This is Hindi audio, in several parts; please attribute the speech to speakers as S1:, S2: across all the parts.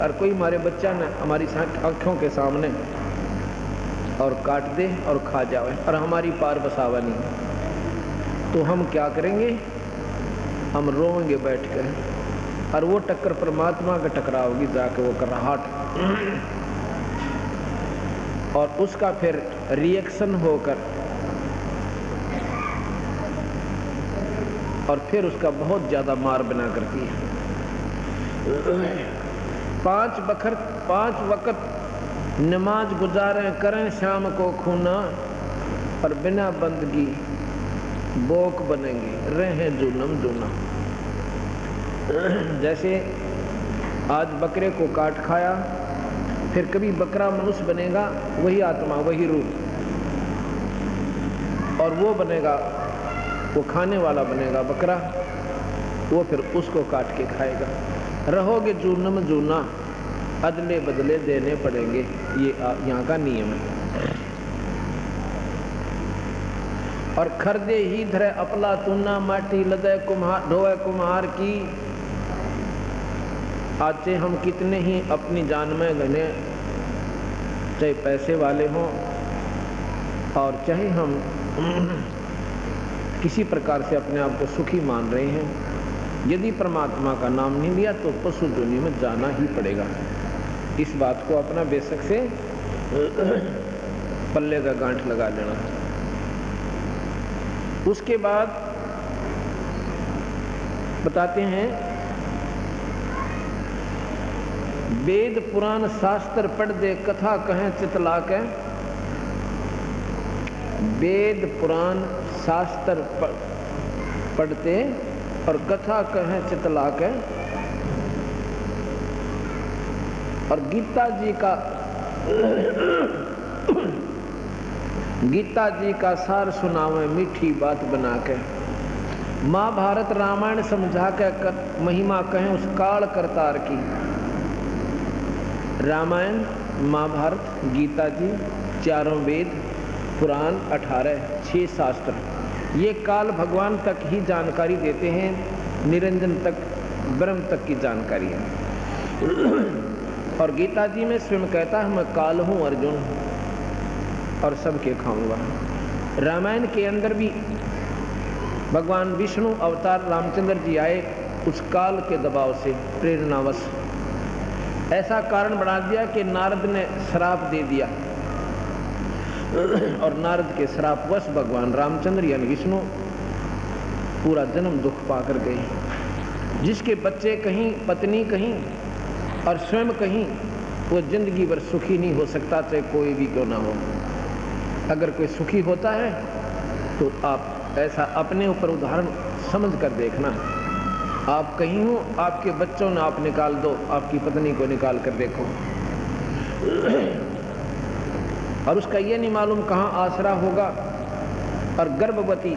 S1: और कोई हमारे बच्चा ने हमारी आँखों के सामने और काट दे और खा जाए और हमारी पार बसावा नहीं, तो हम क्या करेंगे? हम रोएंगे बैठकर, और वो टक्कर परमात्मा का टकराओगी जाके वो कराहट, और उसका फिर रिएक्शन होकर और फिर उसका बहुत ज्यादा मार बना करती है। 5 वक्त नमाज गुजारें करें शाम को खूना, और बिना बंदगी बोक बनेंगे रहें जुलम जुना। जैसे आज बकरे को काट खाया, फिर कभी बकरा मनुष्य बनेगा, वही आत्मा वही रूप, और वो बनेगा, वो खाने वाला बनेगा बकरा, वो फिर उसको काट के खाएगा। रहोगे जूनम जूना, अदले बदले देने पड़ेंगे, ये यहाँ का नियम है। और खरदे ही धरे अपला तुना, माटी लदे कुम्हार ढोए कुम्हार की। आचे हम कितने ही अपनी जान में गने, चाहे पैसे वाले हों और चाहे हम किसी प्रकार से अपने आप को सुखी मान रहे हैं, यदि परमात्मा का नाम नहीं लिया तो पशु दुनिया में जाना ही पड़ेगा। इस बात को अपना बेशक से पल्ले का गांठ लगा लेना। उसके बाद बताते हैं, वेद पुराण शास्त्र पढ़ दे कथा कहें चितला के। वेद पुराण शास्त्र पढ़ते और कथा कहें चितला के, और गीता जी का सार सुनावे मीठी बात बना के। महाभारत रामायण समझा के महिमा कहें उस काल करतार की। रामायण, महाभारत, गीता जी, चारों वेद, पुराण 18, 6 शास्त्र, ये काल भगवान तक ही जानकारी देते हैं, निरंजन तक, ब्रह्म तक की जानकारी है। और गीता जी में स्वयं कहता है मैं काल हूँ अर्जुन और सबके खाऊंगा। रामायण के अंदर भी भगवान विष्णु अवतार रामचंद्र जी आए, उस काल के दबाव से प्रेरणावश ऐसा कारण बना दिया कि नारद ने श्राप दे दिया, और नारद के श्रापवश भगवान रामचंद्र यानी विष्णु पूरा जन्म दुख पाकर गए। जिसके बच्चे कहीं, पत्नी कहीं और स्वयं कहीं, वो जिंदगी भर सुखी नहीं हो सकता, चाहे कोई भी क्यों ना हो। अगर कोई सुखी होता है तो आप ऐसा अपने ऊपर उदाहरण समझ कर देखना। आप कहीं हो, आपके बच्चों ने आप निकाल दो, आपकी पत्नी को निकाल कर देखो, और उसका ये नहीं मालूम कहाँ आसरा होगा। और गर्भवती,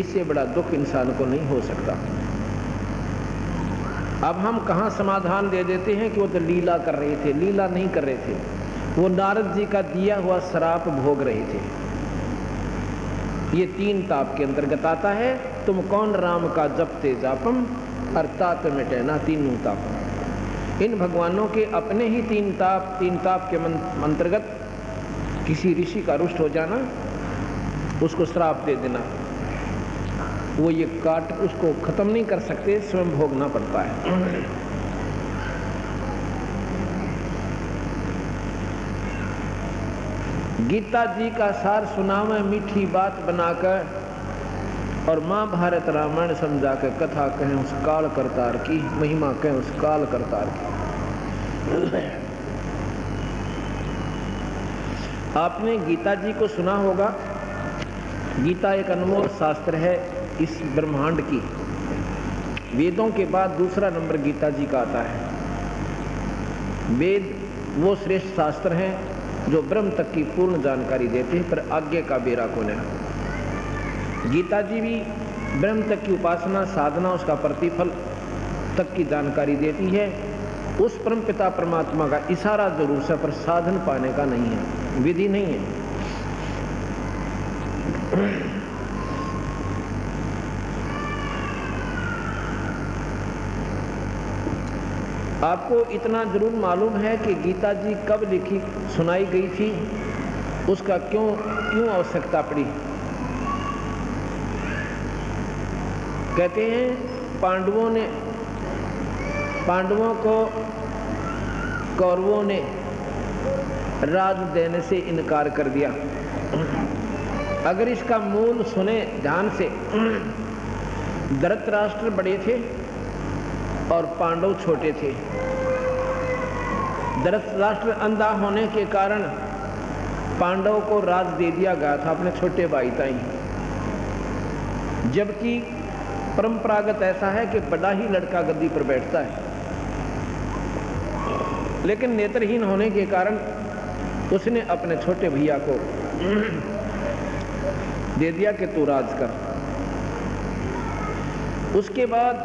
S1: इससे बड़ा दुख इंसान को नहीं हो सकता। अब हम कहाँ समाधान दे देते हैं कि वो तो लीला कर रहे थे। लीला नहीं कर रहे थे, वो नारद जी का दिया हुआ श्राप भोग रहे थे। ये 3 ताप के अंतर्गत आता है। तुम कौन राम का जपते जापम, अर्थात मिटेना तीनों ताप। इन भगवानों के अपने ही 3 ताप के अंतर्गत किसी ऋषि का रुष्ट हो जाना, उसको श्राप दे देना, वो ये काट उसको खत्म नहीं कर सकते, स्वयं भोगना पड़ता है। गीता जी का सार सुनावे मीठी बात बनाकर, और महाभारत रामायण समझा के कथा कहें उस काल करतार की, महिमा कहें उस काल करतार की। आपने गीता जी को सुना होगा। गीता एक अनमोल शास्त्र है इस ब्रह्मांड की। वेदों के बाद दूसरा नंबर गीता जी का आता है। वेद वो श्रेष्ठ शास्त्र हैं जो ब्रह्म तक की पूर्ण जानकारी देते हैं, पर आगे का बेरा कौन है। गीता जी भी ब्रह्म तक की उपासना, साधना, उसका प्रतिफल तक की जानकारी देती है। उस परम पिता परमात्मा का इशारा जरूर से, पर साधन पाने का नहीं है, विधि नहीं है। आपको इतना जरूर मालूम है कि गीता जी कब लिखी सुनाई गई थी, उसका क्यों आवश्यकता पड़ी? कहते हैं पांडवों को कौरवों ने राज देने से इनकार कर दिया। अगर इसका मूल सुने ध्यान से, धृतराष्ट्र बड़े थे और पांडव छोटे थे। धृतराष्ट्र अंधा होने के कारण पांडव को राज दे दिया गया था अपने छोटे भाई ताई, जबकि परंपरागत ऐसा है कि बड़ा ही लड़का गद्दी पर बैठता है। लेकिन नेत्रहीन होने के कारण उसने अपने छोटे भैया को दे दिया कि तू राज कर। उसके बाद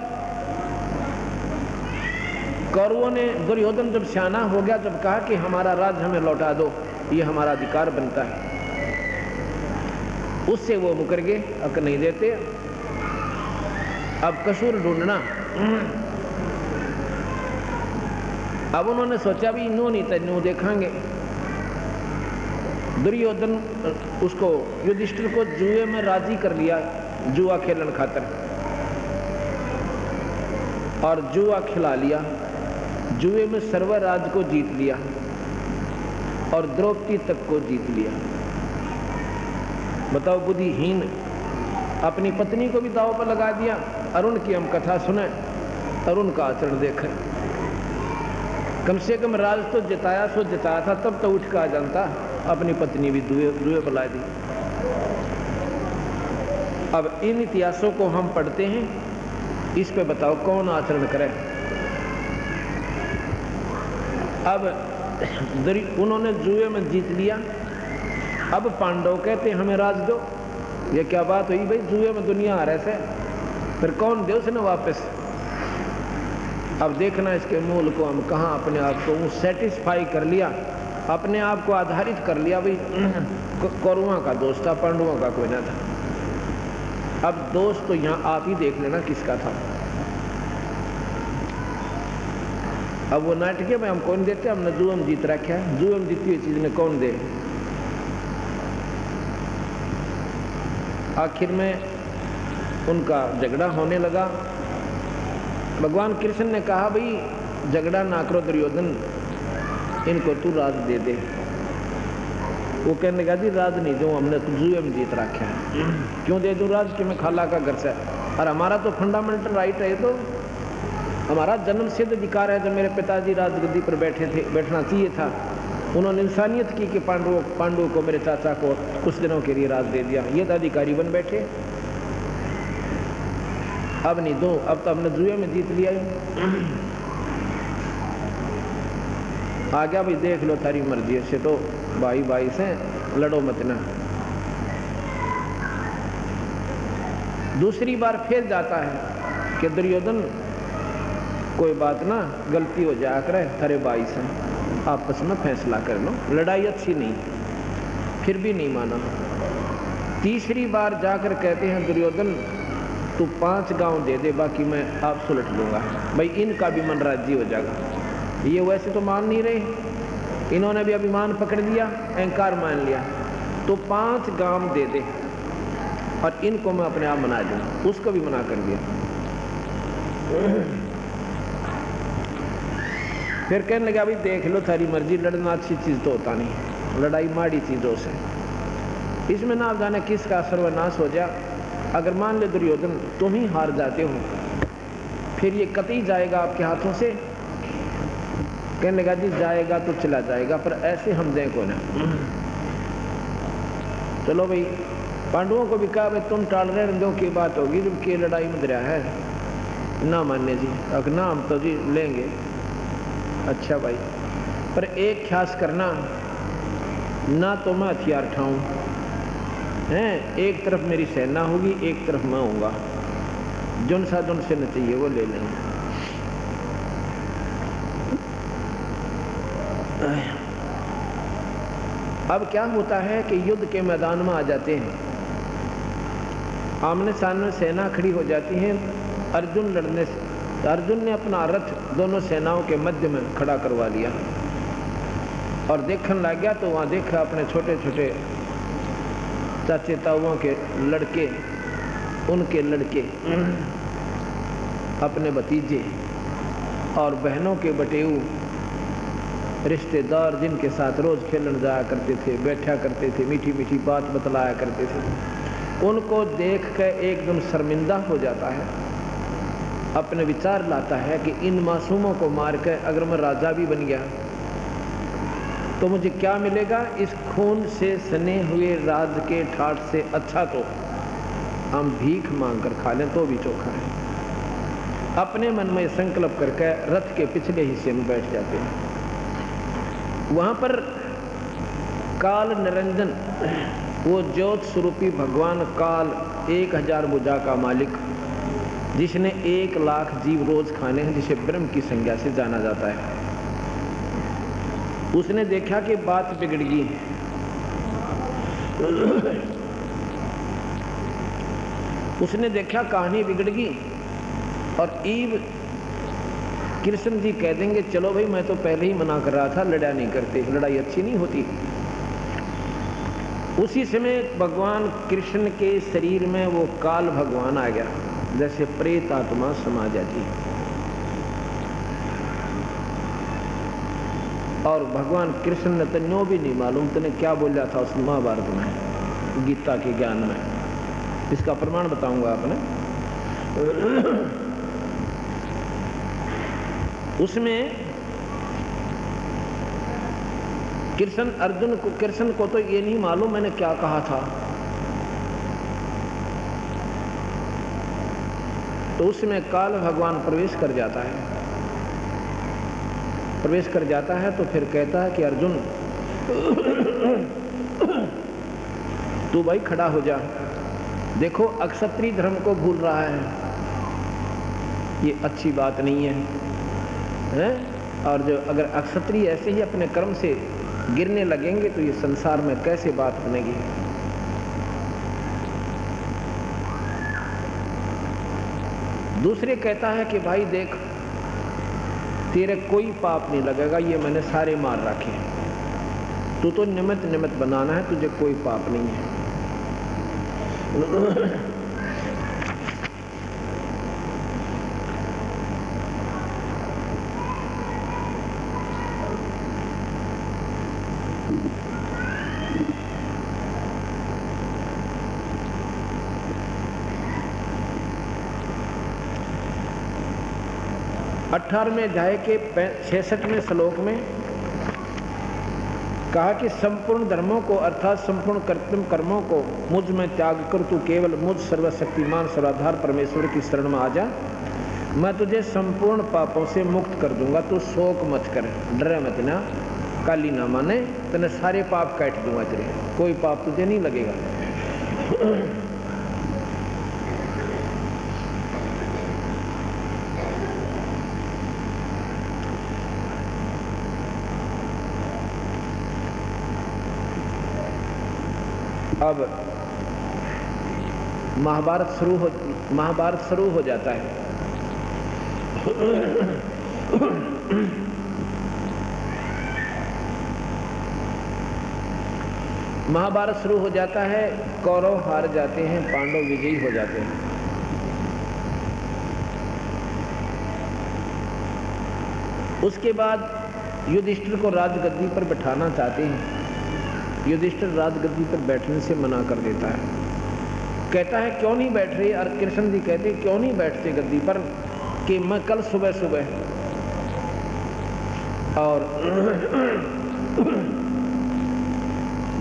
S1: कौरवों ने, दुर्योधन जब सियाना हो गया, जब कहा कि हमारा राज हमें लौटा दो, ये हमारा अधिकार बनता है, उससे वो मुकर गए, हक नहीं देते। अब कसूर ढूंढना। अब उन्होंने सोचा भी नो नहीं तेनू देखांगे। दुर्योधन उसको, युधिष्ठिर को जुए में राजी कर लिया, जुआ खेलन खातर, और जुआ खिला लिया। जुए में सर्वराज को जीत लिया और द्रौपदी तक को जीत लिया। बताओ, बुद्धिहीन अपनी पत्नी को भी दांव पर लगा दिया। अरुण की हम कथा सुने, अरुण का आचरण देखें। कम से कम राज तो जिताया सो जिताया था, तब तो उठ का जानता, अपनी पत्नी भी दुए बुला दी। अब इन इतिहासों को हम पढ़ते हैं, इस पे बताओ कौन आचरण करे। अब उन्होंने जुए में जीत लिया। अब पांडव कहते हमें राज दो। ये क्या बात हुई भाई, जुए में दुनिया आ रहे से, फिर कौन दे उसने वापस। अब देखना इसके मूल को, हम कहाँ अपने आप को सेटिस्फाई कर लिया, अपने आप को आधारित कर लिया भाई कौरवों का दोस्त था, पांडवों का कोई ना था। अब दोस्त तो यहाँ आप ही देख लेना किसका था। अब वो नाटक में हम कौन देते, हमने जुए में जीत रखा है। जुए में जीती हुई चीज ने कौन दे। आखिर में उनका झगड़ा होने लगा। भगवान कृष्ण ने कहा भाई झगड़ा ना करो दुर्योधन, इनको तू राज दे दे। वो कहने लगा जी राज नहीं दूं, हमने तो जुए में जीत रखा है। क्यों दे दूं राज, कि मैं खाला का घर से, और हमारा तो फंडामेंटल राइट है, तो हमारा जन्म सिद्ध अधिकार है। जब मेरे पिताजी राजगद्दी पर बैठे थे, बैठना चाहिए था, उन्होंने इंसानियत की कि पांडु को, मेरे चाचा को कुछ दिनों के लिए राज दे दिया, ये तो अधिकारी बन बैठे। अब नहीं दो, अब तो हमने जुए में जीत लिया। आ गया भाई, देख लो तारी मर्जी से, तो भाई भाई से लड़ो मत ना। दूसरी बार फिर जाता है कि दुर्योधन कोई बात ना, गलती हो जाया करे, थारे भाई से आपस में फैसला कर लो, लड़ाई अच्छी नहीं। फिर भी नहीं माना। तीसरी बार जाकर कहते हैं दुर्योधन तू 5 गांव दे दे, बाकी मैं आप सुलट लूंगा। भाई इनका भी मन राजी हो जाएगा। ये वैसे तो मान नहीं रहे, इन्होंने भी अभिमान पकड़ लिया, अहंकार मान लिया। तो 5 गांव दे दे और इनको मैं अपने आप मना दूंगा। उसको भी मना कर दिया। फिर कहने लगा भाई देख लो थारी मर्जी, लड़ना अच्छी चीज तो होता नहीं, लड़ाई माड़ी चीजों से, इसमें ना जाने किसका सर्वनाश हो जाए। अगर मान ले दुर्योधन तुम ही हार जाते हो, फिर ये कतई जाएगा आपके हाथों से। कहने लगा जी जाएगा तो चला जाएगा, पर ऐसे हम दें को ना। चलो भाई, पांडवों को भी कहा भाई तुम टाल रहे दो की बात होगी, जब की लड़ाई में दरिया है ना मान्य जी। अगर ना हम तो जी लेंगे। अच्छा भाई, पर एक ख्यास करना ना, तो मैं हथियार उठाऊं हैं, एक तरफ मेरी सेना होगी, एक तरफ मैं होऊंगा, जुन सा जुन से न चाहिए वो ले लेंगे। अब क्या होता है कि युद्ध के मैदान में आ जाते हैं, आमने सामने सेना खड़ी हो जाती है। अर्जुन लड़ने अर्जुन ने अपना रथ दोनों सेनाओं के मध्य में खड़ा करवा लिया और देखने लग गया। तो वहाँ देखा अपने छोटे छोटे चाचे ताऊओं के लड़के, उनके लड़के, अपने भतीजे और बहनों के बटेऊ, रिश्तेदार जिनके साथ रोज खेलने जाया करते थे, बैठा करते थे, मीठी मीठी बात बतलाया करते थे, उनको देख कर एकदम शर्मिंदा हो जाता है। अपने विचार लाता है कि इन मासूमों को मारकर अगर मैं राजा भी बन गया तो मुझे क्या मिलेगा? इस खून से सने हुए राज के ठाठ से अच्छा तो हम भीख मांग कर खा लें तो भी चोखा है। अपने मन में संकल्प करके रथ के पिछले हिस्से में बैठ जाते हैं। वहां पर काल निरंजन, वो ज्योत स्वरूपी भगवान काल, 1000 भुजा का मालिक, जिसने 1 लाख जीव रोज खाने हैं, जिसे ब्रह्म की संज्ञा से जाना जाता है, उसने देखा कि बात बिगड़ गई। उसने देखा कहानी बिगड़ गई और ईव कृष्ण जी कह देंगे चलो भाई मैं तो पहले ही मना कर रहा था, लड़ा नहीं करते, लड़ाई अच्छी नहीं होती। उसी समय भगवान कृष्ण के शरीर में वो काल भगवान आ गया, जैसे प्रेत आत्मा समा जाती है। और भगवान कृष्ण ने तो नो भी नहीं मालूम तूने क्या बोला था उस महाभारत में, गीता के ज्ञान में। इसका प्रमाण बताऊंगा आपने। उसमें कृष्ण को तो ये नहीं मालूम मैंने क्या कहा था। तो उसमें काल भगवान प्रवेश कर जाता है। प्रवेश कर जाता है तो फिर कहता है कि अर्जुन तू भाई खड़ा हो जा, देखो अक्षत्रिय धर्म को भूल रहा है, ये अच्छी बात नहीं है? और जो अगर अक्षत्रिय ऐसे ही अपने कर्म से गिरने लगेंगे तो ये संसार में कैसे बात बनेगी। दूसरे कहता है कि भाई देख तेरे कोई पाप नहीं लगेगा, ये मैंने सारे मार रखे हैं, तू तो निमित्त बनाना है, तुझे कोई पाप नहीं है। अठारहवें अध्याय के 66वें श्लोक में कहा कि संपूर्ण धर्मों को अर्थात संपूर्ण कर्तव्य कर्मों को मुझ में त्याग कर तू केवल मुझ सर्वशक्तिमान सर्वाधार परमेश्वर की शरण में आ जा, मैं तुझे संपूर्ण पापों से मुक्त कर दूंगा। तू शोक मत कर, डरे मत ना, काली ना माने, तेने सारे पाप काट दूंगा, तेरे कोई पाप तुझे नहीं लगेगा। अब महाभारत शुरू हो जाता है। महाभारत शुरू हो जाता है, कौरव हार जाते हैं, पांडव विजयी हो जाते हैं। उसके बाद युधिष्ठिर को राजगद्दी पर बैठाना चाहते हैं। युधिष्ठिर राजगद्दी पर बैठने से मना कर देता है, कहता है क्यों नहीं बैठ रही? और कृष्ण जी कहते क्यों नहीं बैठते गद्दी पर? कि मैं कल सुबह सुबह और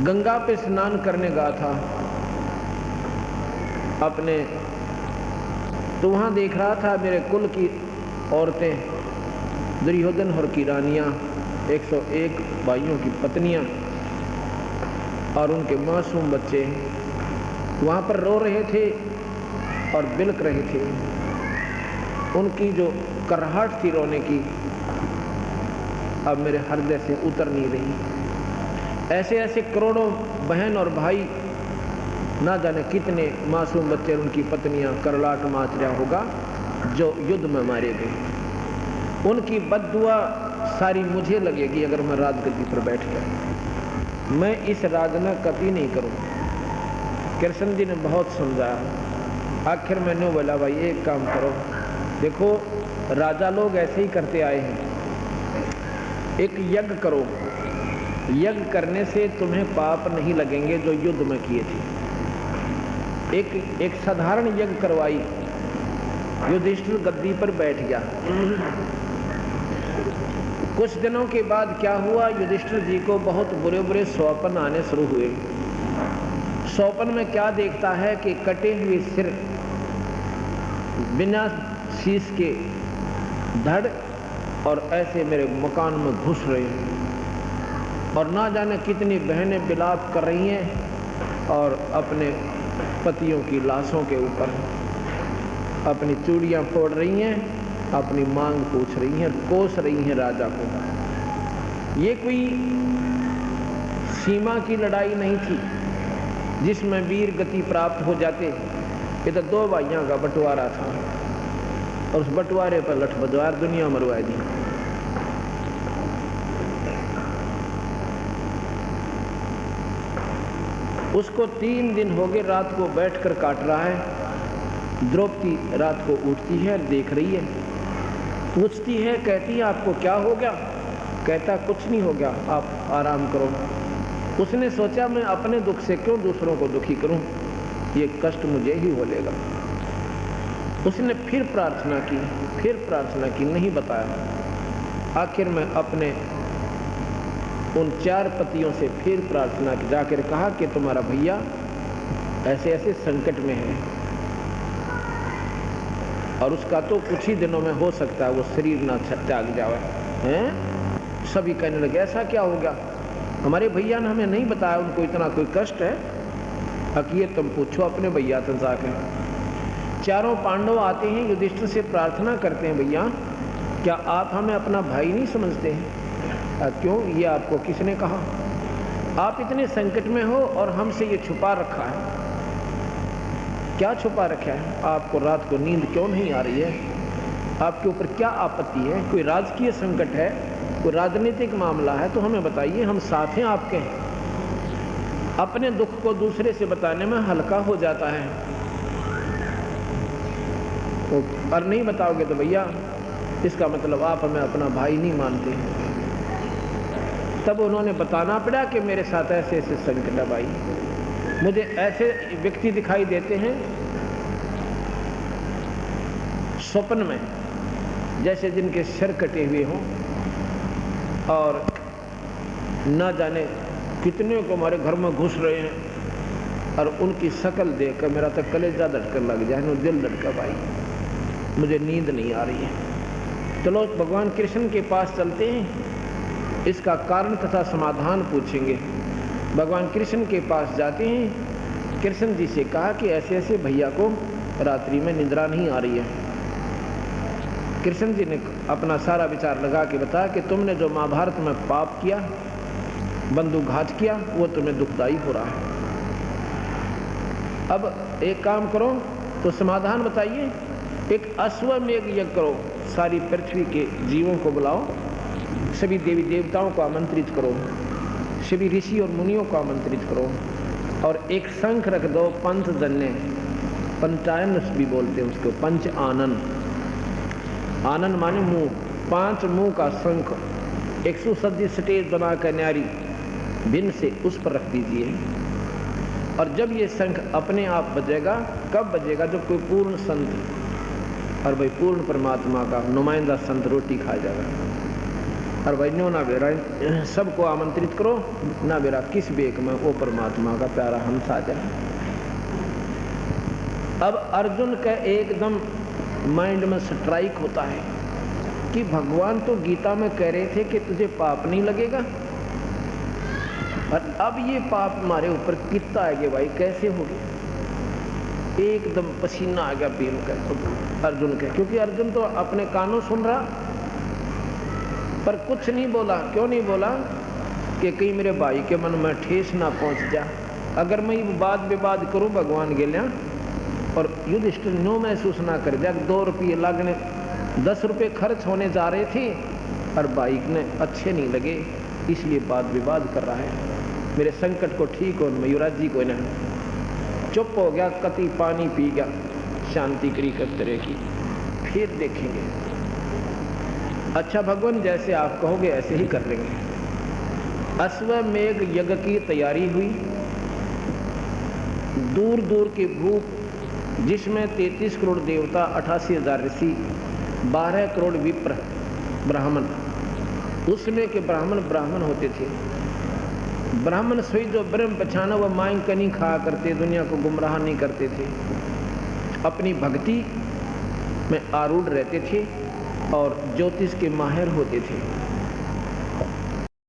S1: गंगा पे स्नान करने गया था अपने, तो वहां देख रहा था मेरे कुल की औरतें, दुर्योधन और की रानियां, 101 भाइयों की पत्नियां और उनके मासूम बच्चे वहाँ पर रो रहे थे और बिलक रहे थे। उनकी जो कराहट थी रोने की अब मेरे हृदय से उतर नहीं रही। ऐसे ऐसे करोड़ों बहन और भाई, ना जाने कितने मासूम बच्चे, उनकी पत्नियां करलाट माच रहा होगा, जो युद्ध में मारे गए, उनकी बद्दुआ सारी मुझे लगेगी अगर मैं राजगद्दी पर बैठ गया। मैं इस राजना कभी नहीं करूँ। कृष्ण जी ने बहुत समझाया। आखिर मैंने बोला भाई एक काम करो, देखो राजा लोग ऐसे ही करते आए हैं, एक यज्ञ करो। यज्ञ करने से तुम्हें पाप नहीं लगेंगे जो युद्ध में किए थे। एक साधारण यज्ञ करवाई, युधिष्ठिर गद्दी पर बैठ गया। कुछ दिनों के बाद क्या हुआ, युधिष्ठिर जी को बहुत बुरे बुरे स्वप्न आने शुरू हुए। स्वप्न में क्या देखता है कि कटे हुए सिर, बिना शीश के धड़, और ऐसे मेरे मकान में घुस रहे हैं और ना जाने कितनी बहनें विलाप कर रही हैं और अपने पतियों की लाशों के ऊपर अपनी चूड़ियां फोड़ रही हैं, अपनी मांग पूछ रही हैं, कोस रही हैं राजा को। ये कोई सीमा की लड़ाई नहीं थी जिसमें वीर गति प्राप्त हो जाते। ये तो दो भाइयों का बंटवारा था और उस बंटवारे पर लठबदवार दुनिया मरवा दी। उसको 3 दिन हो गए रात को बैठकर काट रहा है। द्रौपदी रात को उठती है, देख रही है, पूछती है, कहती है आपको क्या हो गया? कहता कुछ नहीं हो गया, आप आराम करो। उसने सोचा मैं अपने दुख से क्यों दूसरों को दुखी करूं, ये कष्ट मुझे ही हो लेगा। उसने फिर प्रार्थना की, नहीं बताया। आखिर में अपने उन 4 पतियों से फिर प्रार्थना की, जाकर कहा कि तुम्हारा भैया ऐसे ऐसे संकट में है और उसका तो कुछ ही दिनों में हो सकता है वो शरीर ना त्याग जावे हैं। सभी कहने लगे ऐसा क्या हो गया, हमारे भैया ने हमें नहीं बताया उनको इतना कोई कष्ट है। अकिए तुम पूछो अपने भैया से जाकर। 4 पांडव आते हैं, युधिष्ठिर से प्रार्थना करते हैं, भैया क्या आप हमें अपना भाई नहीं समझते हैं? क्यों, ये आपको किसने कहा? आप इतने संकट में हो और हमसे ये छुपा रखा है। क्या छुपा रखा है? आपको रात को नींद क्यों नहीं आ रही है? आपके ऊपर क्या आपत्ति है? कोई राजकीय संकट है, कोई राजनीतिक मामला है तो हमें बताइए, हम साथ हैं आपके। अपने दुख को दूसरे से बताने में हल्का हो जाता है, और नहीं बताओगे तो भैया इसका मतलब आप हमें अपना भाई नहीं मानते। तब उन्होंने बताना पड़ा कि मेरे साथ ऐसे ऐसे संकट है भाई, मुझे ऐसे व्यक्ति दिखाई देते हैं स्वप्न में जैसे जिनके सिर कटे हुए हों और ना जाने कितने को हमारे घर में घुस रहे हैं, और उनकी शक्ल देखकर मेरा तो कलेजा धड़कन लग जाए, दिल धड़का भाई, मुझे नींद नहीं आ रही है। चलो भगवान कृष्ण के पास चलते हैं, इसका कारण तथा समाधान पूछेंगे। भगवान कृष्ण के पास जाते हैं, कृष्ण जी से कहा कि ऐसे ऐसे भैया को रात्रि में निद्रा नहीं आ रही है। कृष्ण जी ने अपना सारा विचार लगा के बताया कि तुमने जो महाभारत में पाप किया, बंधुघात किया, वो तुम्हें दुखदाई हो रहा है। अब एक काम करो, तो समाधान बताइए। एक अश्वमेध यज्ञ करो, सारी पृथ्वी के जीवों को बुलाओ, सभी देवी देवताओं को आमंत्रित करो, सभी ऋषि और मुनियों को आमंत्रित करो, और एक शंख रख दो पंचजन्य, पंचायन भी बोलते हैं उसको, पंच आनन, आनन माने मुंह, 5 मुंह का शंख 170 स्टेज बनाकर न्यारी भिन्न से उस पर रख दीजिए। और जब ये शंख अपने आप बजेगा, कब बजेगा? जब कोई पूर्ण संत, और भाई पूर्ण परमात्मा का नुमाइंदा संत रोटी खा जाएगा। और भाई नो ना बेरा सबको आमंत्रित करो, ना बेरा किस बेक में वो परमात्मा का प्यारा हंस आ जाए। अब अर्जुन का एकदम माइंड में स्ट्राइक होता है कि भगवान तो गीता में कह रहे थे कि तुझे पाप नहीं लगेगा, और अब ये पाप हमारे ऊपर कितना आ गया भाई, कैसे हो गया? एकदम पसीना आ गया भीम का, अर्जुन का, क्योंकि अर्जुन तो अपने कानों सुन रहा पर कुछ नहीं बोला। क्यों नहीं बोला? कि कहीं मेरे भाई के मन में ठेस ना पहुंच जा। अगर मैं वाद विवाद करूं भगवान गेल्या और युधिष्ठिर न्यू महसूस ना कर, जब 2 रुपये लगने 10 रुपये खर्च होने जा रहे थे और बाइक ने अच्छे नहीं लगे, इसलिए वाद विवाद कर रहा है। मेरे संकट को ठीक हो, युवराज जी को ना चुप हो गया, कति पानी पी गया, शांति करी कर तरह की, फिर देखेंगे। अच्छा भगवान जैसे आप कहोगे ऐसे ही कर लेंगे। अश्वमेघ यज्ञ की तैयारी हुई, दूर दूर के भूप, जिसमें 33 करोड़ देवता, 88,000 ऋषि, 12 करोड़ विप्र ब्राह्मण, उसमें के ब्राह्मण होते थे। ब्राह्मण सोई जो ब्रह्म पहचाना वह मांग का नहीं खाया करते, दुनिया को गुमराह नहीं करते थे, अपनी भक्ति में आरूढ़ रहते थे और ज्योतिष के माहिर होते थे।